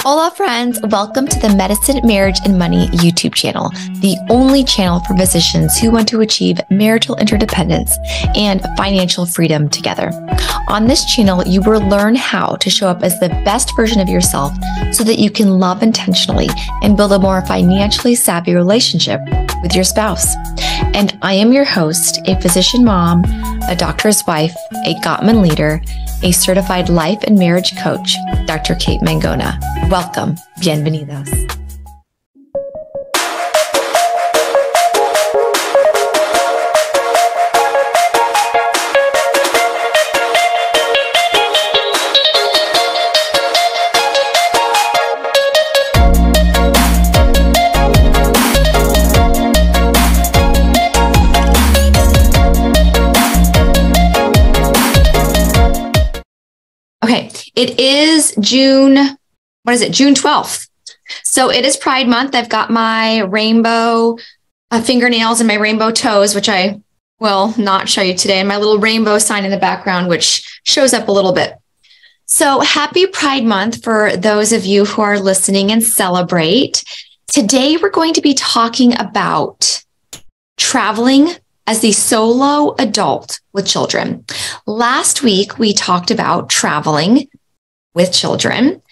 Hola friends, welcome to the Medicine, Marriage, and Money YouTube channel, the only channel for physicians who want to achieve marital interdependence and financial freedom together. On this channel, you will learn how to show up as the best version of yourself so that you can love intentionally and build a more financially savvy relationship with your spouse. And I am your host, a physician mom, a doctor's wife, a Gottman leader, a certified life and marriage coach, Dr. Kate Mangona. Welcome. Bienvenidos. Okay, it is June 12th. So it is Pride Month. I've got my rainbow fingernails and my rainbow toes, which I will not show you today, and my little rainbow sign in the background, which shows up a little bit. So happy Pride Month for those of you who are listening and celebrate. Today, we're going to be talking about traveling as the solo adult with children. Last week, we talked about traveling with children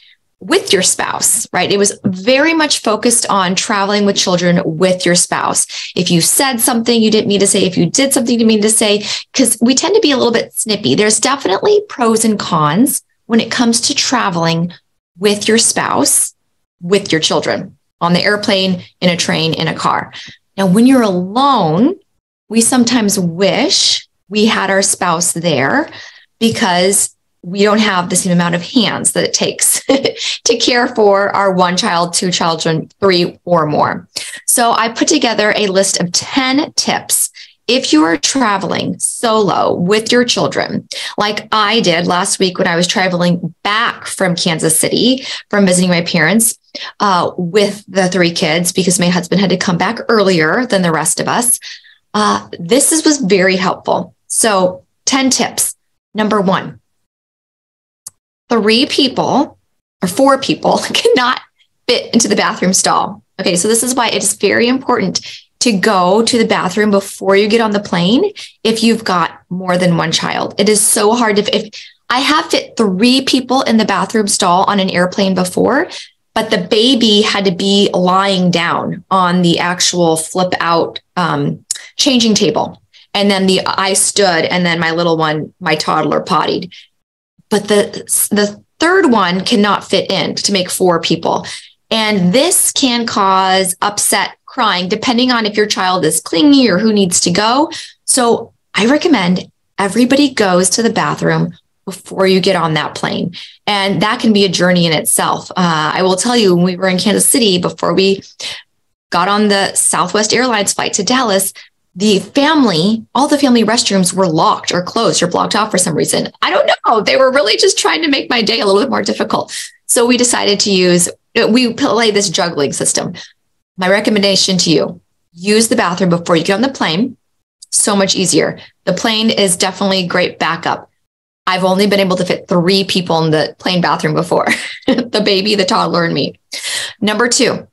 with your spouse, right? It was very much focused on traveling with children with your spouse. If you said something you didn't mean to say, if you did something you didn't mean to say, because we tend to be a little bit snippy. There's definitely pros and cons when it comes to traveling with your spouse, with your children, on the airplane, in a train, in a car. Now, when you're alone, we sometimes wish we had our spouse there because we don't have the same amount of hands that it takes to care for our one child, two children, three or more. So I put together a list of 10 tips if you are traveling solo with your children, like I did last week when I was traveling back from Kansas City from visiting my parents with the three kids because my husband had to come back earlier than the rest of us. This was very helpful. So 10 tips. Number one, 4 people cannot fit into the bathroom stall. Okay, so this is why it is very important to go to the bathroom before you get on the plane if you've got more than one child. It is so hard. If I have fit 3 people in the bathroom stall on an airplane before, but the baby had to be lying down on the actual flip out changing table. And then I stood, and then my little one, my toddler, pottied. But the third one cannot fit in to make 4 people. And this can cause upset crying, depending on if your child is clingy or who needs to go. So I recommend everybody goes to the bathroom before you get on that plane. And that can be a journey in itself. I will tell you, when we were in Kansas City, before we got on the Southwest Airlines flight to Dallas, all the family restrooms were locked or closed or blocked off for some reason. I don't know. They were really just trying to make my day a little bit more difficult. So we decided to we play this juggling system. My recommendation to you, use the bathroom before you get on the plane. So much easier. The plane is definitely great backup. I've only been able to fit 3 people in the plane bathroom before, the baby, the toddler, and me. Number 2,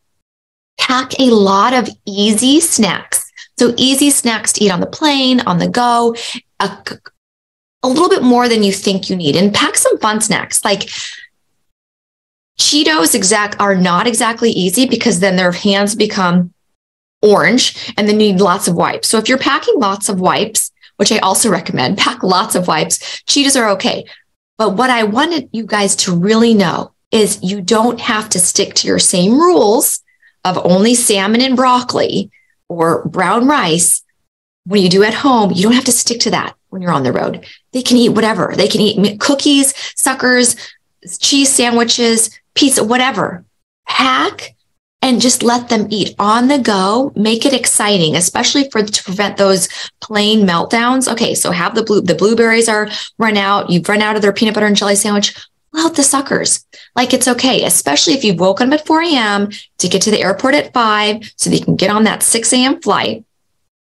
pack a lot of easy snacks. So easy snacks to eat on the plane, on the go, a little bit more than you think you need. And pack some fun snacks like Cheetos are not exactly easy because then their hands become orange and then you need lots of wipes. So if you're packing lots of wipes, which I also recommend, pack lots of wipes, Cheetos are okay. But what I wanted you guys to really know is you don't have to stick to your same rules of only salmon and broccoli or brown rice when you do at home. You don't have to stick to that when you're on the road. They can eat whatever. They can eat cookies, suckers, cheese sandwiches, pizza, whatever. Pack and just let them eat on the go. Make it exciting, especially to prevent those plane meltdowns. Okay, so have the blueberries are run out. You've run out of their peanut butter and jelly sandwich. Pull out the suckers. Like, it's okay, especially if you've woken up at 4 a.m. to get to the airport at 5 so that you can get on that 6 a.m. flight.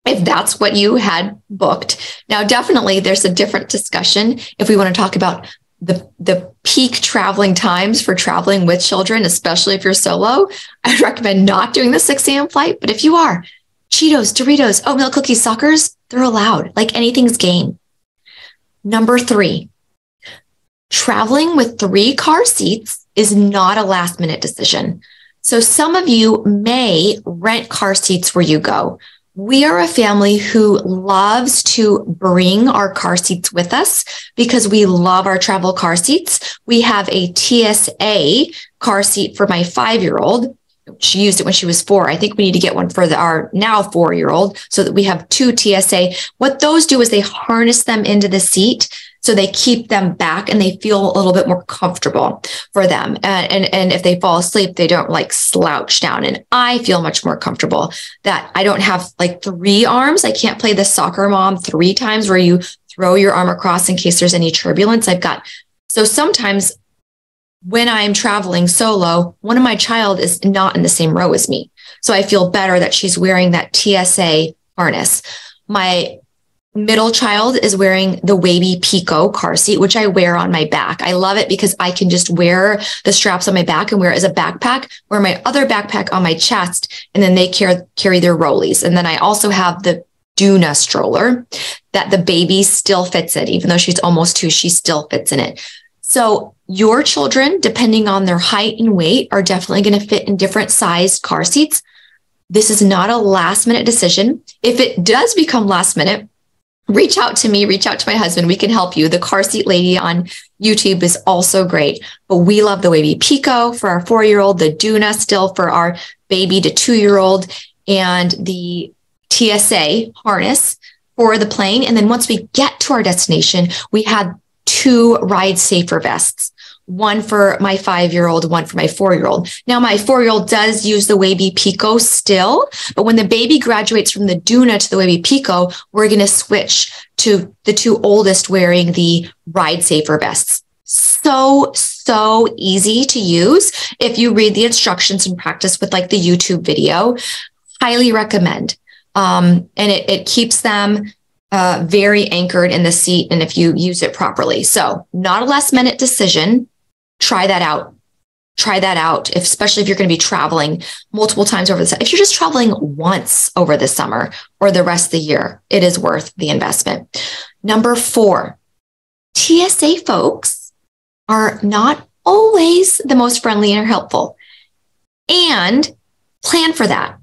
if that's what you had booked. Now, definitely there's a different discussion if we want to talk about the peak traveling times for traveling with children, especially if you're solo, I would recommend not doing the 6 a.m. flight. But if you are, Cheetos, Doritos, oatmeal cookies, suckers, they're allowed. Like anything's game. Number 3, traveling with 3 car seats is not a last minute decision. So some of you may rent car seats where you go. We are a family who loves to bring our car seats with us because we love our travel car seats. We have a TSA car seat for my 5-year-old. She used it when she was 4. I think we need to get one for our now 4-year-old so that we have 2 TSA. What those do is they harness them into the seat so they keep them back and they feel a little bit more comfortable for them. And if they fall asleep, they don't like slouch down. And I feel much more comfortable that I don't have like 3 arms. I can't play the soccer mom 3 times where you throw your arm across in case there's any turbulence. So sometimes when I'm traveling solo, one of my child is not in the same row as me. So I feel better that she's wearing that TSA harness. My middle child is wearing the Wavy Pico car seat, which I wear on my back. I love it because I can just wear the straps on my back and wear it as a backpack, wear my other backpack on my chest, and then they carry their rollies. And then I also have the Duna stroller that the baby still fits in. Even though she's almost 2, she still fits in it. So your children, depending on their height and weight, are definitely going to fit in different sized car seats. This is not a last minute decision. If it does become last minute, reach out to me, reach out to my husband. We can help you. The car seat lady on YouTube is also great, but we love the Wavy Pico for our 4-year-old, the Duna still for our baby to 2-year-old, and the TSA harness for the plane. And then once we get to our destination, we had 2 ride safer vests, one for my 5-year-old, one for my 4-year-old. Now, my 4-year-old does use the Wavy Pico still, but when the baby graduates from the Duna to the Wavy Pico, we're going to switch to the 2 oldest wearing the ride safer vests. So easy to use. If you read the instructions and practice with like the YouTube video, highly recommend. And it keeps them very anchored in the seat, and if you use it properly. So not a last minute decision. Try that out. Especially if you're going to be traveling multiple times over the summer. If you're just traveling once over the summer or the rest of the year, it is worth the investment. Number 4, TSA folks are not always the most friendly and helpful, and plan for that.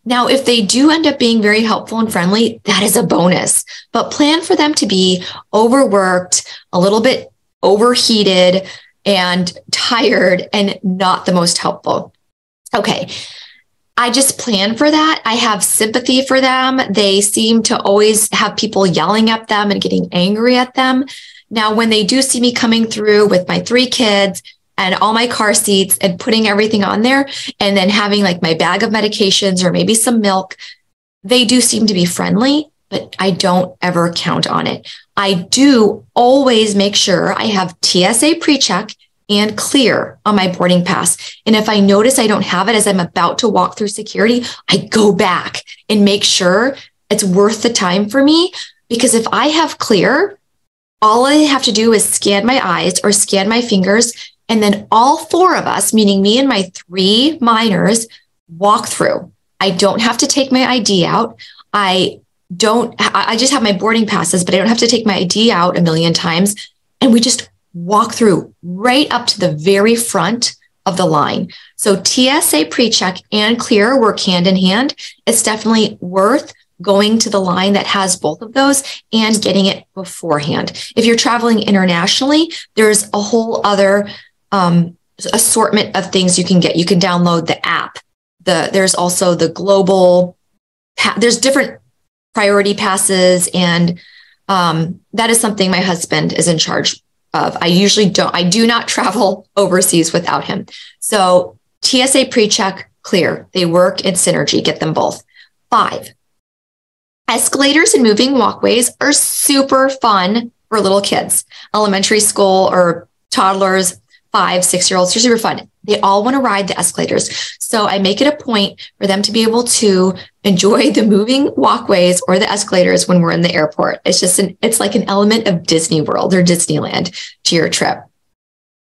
Now, if they do end up being very helpful and friendly, that is a bonus, but plan for them to be overworked, a little bit overheated and tired and not the most helpful. Okay. I just plan for that. I have sympathy for them. They seem to always have people yelling at them and getting angry at them. Now, when they do see me coming through with my 3 kids and all my car seats and putting everything on there and then having like my bag of medications or maybe some milk, they do seem to be friendly, but I don't ever count on it. I do always make sure I have TSA pre-check and clear on my boarding pass. And if I notice I don't have it as I'm about to walk through security, I go back and make sure it's worth the time for me. Because if I have clear, all I have to do is scan my eyes or scan my fingers. And then all 4 of us, meaning me and my 3 minors, walk through. I don't have to take my ID out. I just have my boarding passes, but I don't have to take my ID out a million times. And we just walk through right up to the very front of the line. So TSA pre-check and clear work hand in hand. It's definitely worth going to the line that has both of those and getting it beforehand. If you're traveling internationally, there's a whole other assortment of things you can get. You can download the app. There's also the global, there's different priority passes. And that is something my husband is in charge of. I do not travel overseas without him. So TSA pre-check, clear. They work in synergy. Get them both. 5, escalators and moving walkways are super fun for little kids, elementary school or toddlers, 5, 6-year-olds. They're super fun. They all want to ride the escalators. So I make it a point for them to be able to enjoy the moving walkways or the escalators when we're in the airport. It's like an element of Disney World or Disneyland to your trip.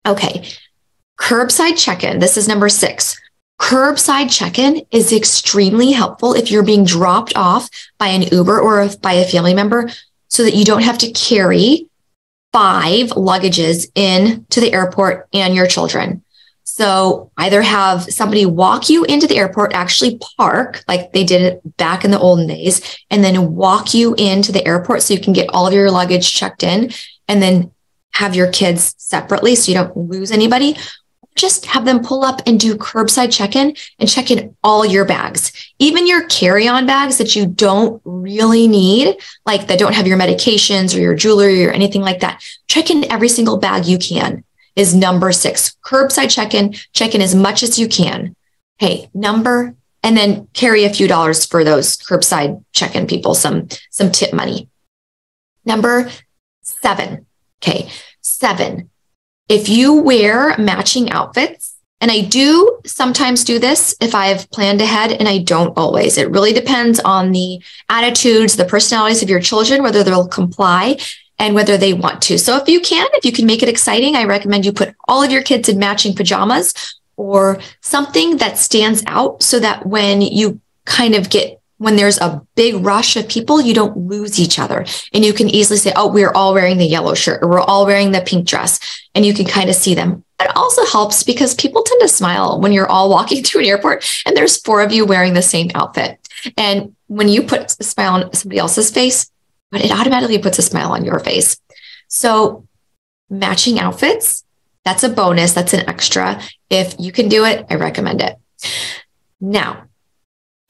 Okay. Curbside check-in. This is number 6. Curbside check-in is extremely helpful if you're being dropped off by an Uber or by a family member so that you don't have to carry 5 luggages in to the airport and your children. So either have somebody walk you into the airport, actually park like they did it back in the olden days, and then walk you into the airport so you can get all of your luggage checked in and then have your kids separately so you don't lose anybody. Just have them pull up and do curbside check-in and check in all your bags, even your carry-on bags that you don't really need, like that don't have your medications or your jewelry or anything like that. Check in every single bag you can is number 6. Curbside check in as much as you can. Hey, and then carry a few dollars for those curbside check-in people, some tip money. Number 7. Okay, 7. If you wear matching outfits, and I do sometimes do this if I've planned ahead, and I don't always. It really depends on the attitudes, the personalities of your children, whether they'll comply and whether they want to. So if you can make it exciting, I recommend you put all of your kids in matching pajamas or something that stands out so that when you when there's a big rush of people, you don't lose each other. And you can easily say, oh, we're all wearing the yellow shirt or we're all wearing the pink dress. And you can kind of see them. It also helps because people tend to smile when you're all walking through an airport and there's 4 of you wearing the same outfit. And when you put a smile on somebody else's face, it automatically puts a smile on your face. So matching outfits, that's a bonus. That's an extra. If you can do it, I recommend it. Now,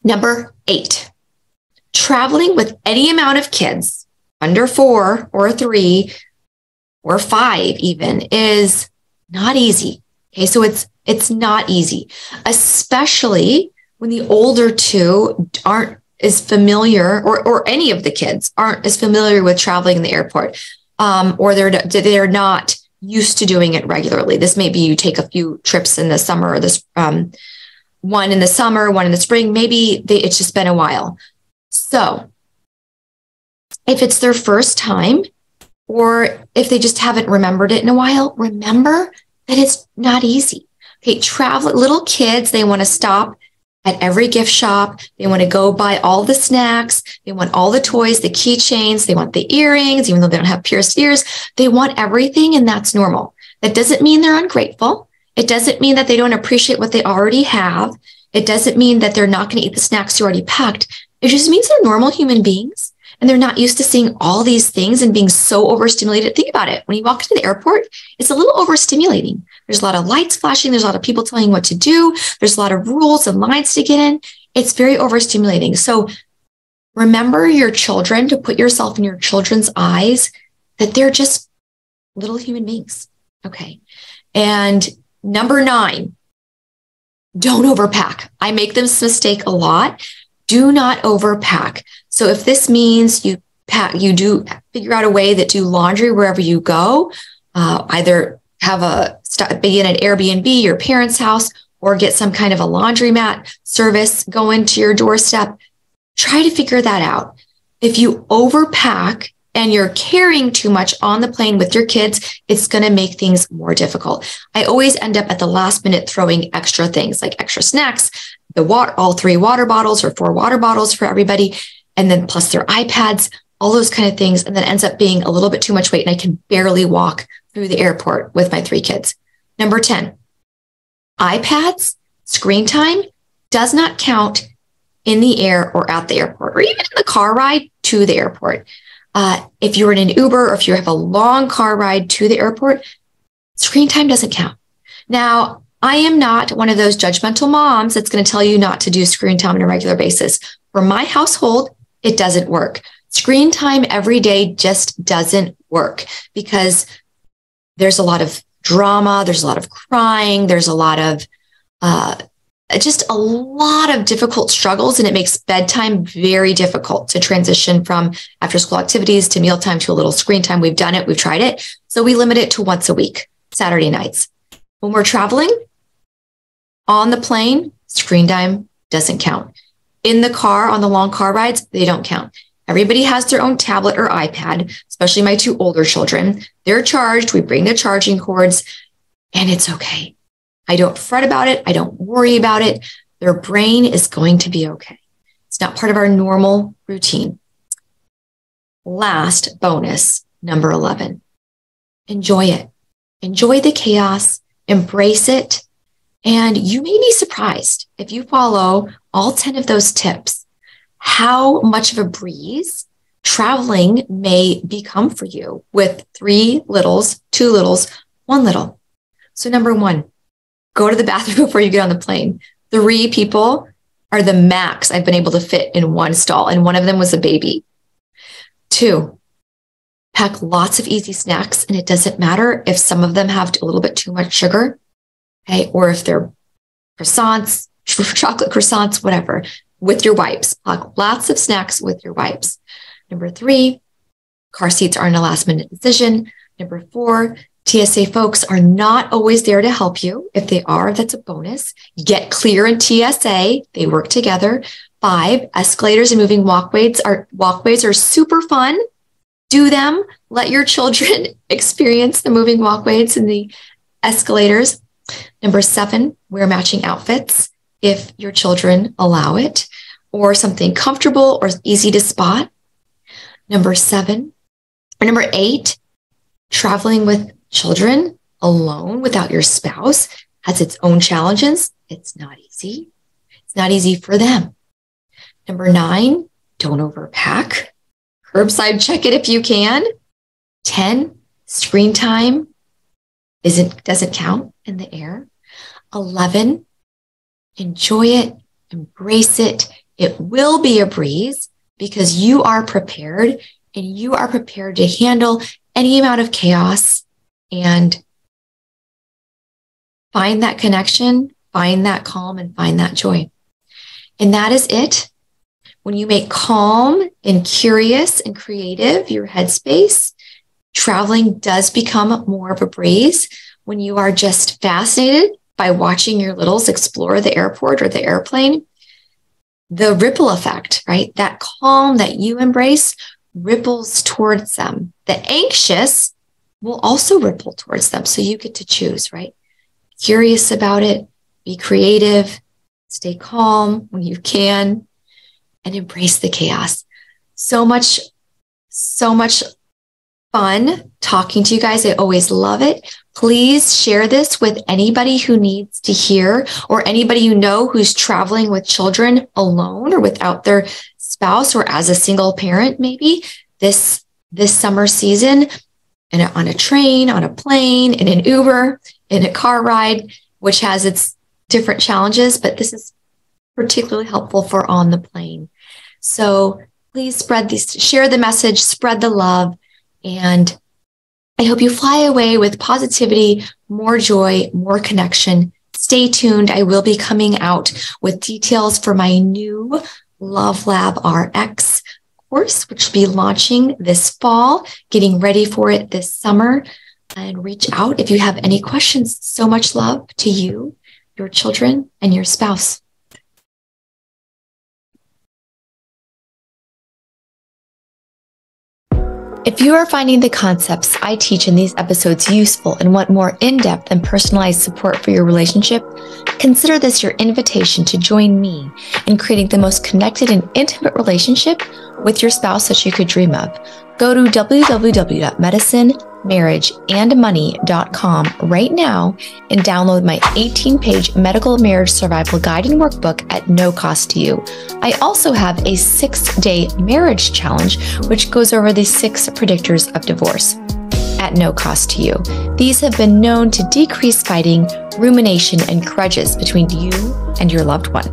number 8, traveling with any amount of kids under 4 or 3 or 5 even is not easy. Okay, so it's not easy, especially when the older 2 aren't as familiar, or any of the kids aren't as familiar with traveling in the airport, or they're not used to doing it regularly. This may be you take a few trips in the summer, or this one in the summer, one in the spring. Maybe it's just been a while. So if it's their first time, or if they just haven't remembered it in a while, remember that it's not easy. Okay, little kids, they want to stop at every gift shop. They want to go buy all the snacks. They want all the toys, the keychains. They want the earrings, even though they don't have pierced ears. They want everything, and that's normal. That doesn't mean they're ungrateful. It doesn't mean that they don't appreciate what they already have. It doesn't mean that they're not going to eat the snacks you already packed. It just means they're normal human beings, and they're not used to seeing all these things and being so overstimulated. Think about it. When you walk into the airport, it's a little overstimulating. There's a lot of lights flashing. There's a lot of people telling you what to do. There's a lot of rules and lines to get in. It's very overstimulating. So remember your children, to put yourself in your children's eyes, that they're just little human beings. Okay. And number 9, don't overpack. I make this mistake a lot. Do not overpack. So if this means you do figure out a way that do laundry wherever you go, either be in an Airbnb, your parents' house, or get some kind of a laundromat service going to your doorstep. Try to figure that out. If you overpack and you're carrying too much on the plane with your kids, it's going to make things more difficult. I always end up at the last minute throwing extra things like extra snacks, all 3 water bottles or 4 water bottles for everybody, and then plus their iPads, all those kind of things. And then ends up being a little bit too much weight, and I can barely walk through the airport with my 3 kids. Number 10, iPads, screen time does not count in the air or at the airport, or even in the car ride to the airport. If you're in an Uber or if you have a long car ride to the airport, screen time doesn't count. Now, I am not one of those judgmental moms that's going to tell you not to do screen time on a regular basis. For my household, it doesn't work. Screen time every day just doesn't work because there's a lot of drama, there's a lot of crying, there's a lot of just a lot of difficult struggles, and it makes bedtime very difficult to transition from after school activities to mealtime to a little screen time. We've done it, we've tried it. So we limit it to once a week, Saturday nights. When we're traveling on the plane, screen time doesn't count. in the car on the long car rides, they don't count. Everybody has their own tablet or iPad, especially my 2 older children. They're charged. We bring the charging cords, and it's okay. I don't fret about it. I don't worry about it. Their brain is going to be okay. It's not part of our normal routine. Last bonus, number 11. Enjoy it. Enjoy the chaos. Embrace it. And you may be surprised if you follow all 10 of those tips, how much of a breeze traveling may become for you with 3 littles, 2 littles, 1 little. So number 1, go to the bathroom before you get on the plane. 3 people are the max I've been able to fit in one stall, and one of them was a baby. 2, pack lots of easy snacks, and it doesn't matter if some of them have a little bit too much sugar, okay, or if they're croissants, chocolate croissants, whatever, with your wipes. Pack lots of snacks with your wipes. Number 3, car seats aren't a last minute decision. Number 4, TSA folks are not always there to help you. If they are, that's a bonus. Get clear in TSA. They work together. 5, escalators and moving walkways are super fun. Do them. Let your children experience the moving walkways and the escalators. Number 7, wear matching outfits if your children allow it, or something comfortable or easy to spot. Number 8, traveling with children alone without your spouse has its own challenges. It's not easy. It's not easy for them. Number 9, don't overpack. Curbside check it if you can. 10, screen time doesn't count in the air. 11, enjoy it, embrace it. It will be a breeze because you are prepared, and you are prepared to handle any amount of chaos and find that connection, find that calm, and find that joy. And that is it. When you make calm and curious and creative your headspace, traveling does become more of a breeze. When you are just fascinated by watching your littles explore the airport or the airplane, the ripple effect, right? That calm that you embrace ripples towards them. The anxious will also ripple towards them. So you get to choose, right? Curious about it, be creative, stay calm when you can, and embrace the chaos. So much fun talking to you guys. I always love it. Please share this with anybody who needs to hear, or anybody you know who's traveling with children alone or without their spouse, or as a single parent, maybe this summer season, and on a train, on a plane, in an Uber, in a car ride, which has its different challenges, but this is particularly helpful for on the plane. So please share the message, spread the love, and I hope you fly away with positivity, more joy, more connection. Stay tuned. I will be coming out with details for my new Love Lab RX course, which will be launching this fall, getting ready for it this summer. And reach out if you have any questions. So much love to you, your children, and your spouse. If you are finding the concepts I teach in these episodes useful and want more in-depth and personalized support for your relationship, consider this your invitation to join me in creating the most connected and intimate relationship with your spouse that you could dream of. Go to www.medicinemarriageandmoney.com right now and download my 18-page medical marriage survival guide and workbook at no cost to you. I also have a 6-day marriage challenge, which goes over the 6 predictors of divorce at no cost to you. These have been known to decrease fighting, rumination, and grudges between you and your loved one.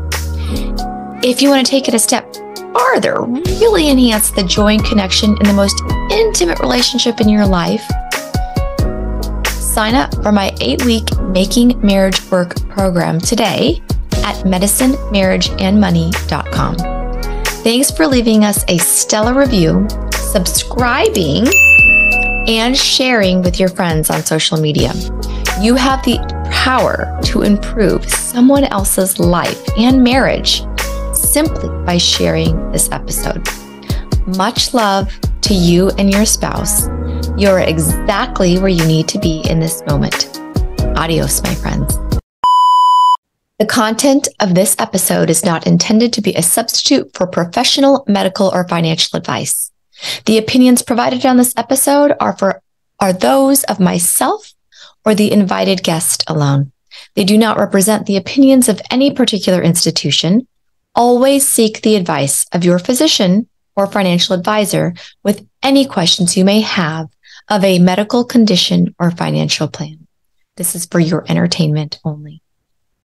If you want to take it a step farther, really enhance the joy and connection in the most intimate relationship in your life, sign up for my 8-week Making Marriage Work program today at medicinemarriageandmoney.com. Thanks for leaving us a stellar review, subscribing, and sharing with your friends on social media. You have the power to improve someone else's life and marriage simply by sharing this episode. Much love to you and your spouse. You're exactly where you need to be in this moment. Adios, my friends. The content of this episode is not intended to be a substitute for professional, medical, or financial advice. The opinions provided on this episode are those of myself or the invited guest alone. They do not represent the opinions of any particular institution. Always seek the advice of your physician or financial advisor with any questions you may have of a medical condition or financial plan. This is for your entertainment only.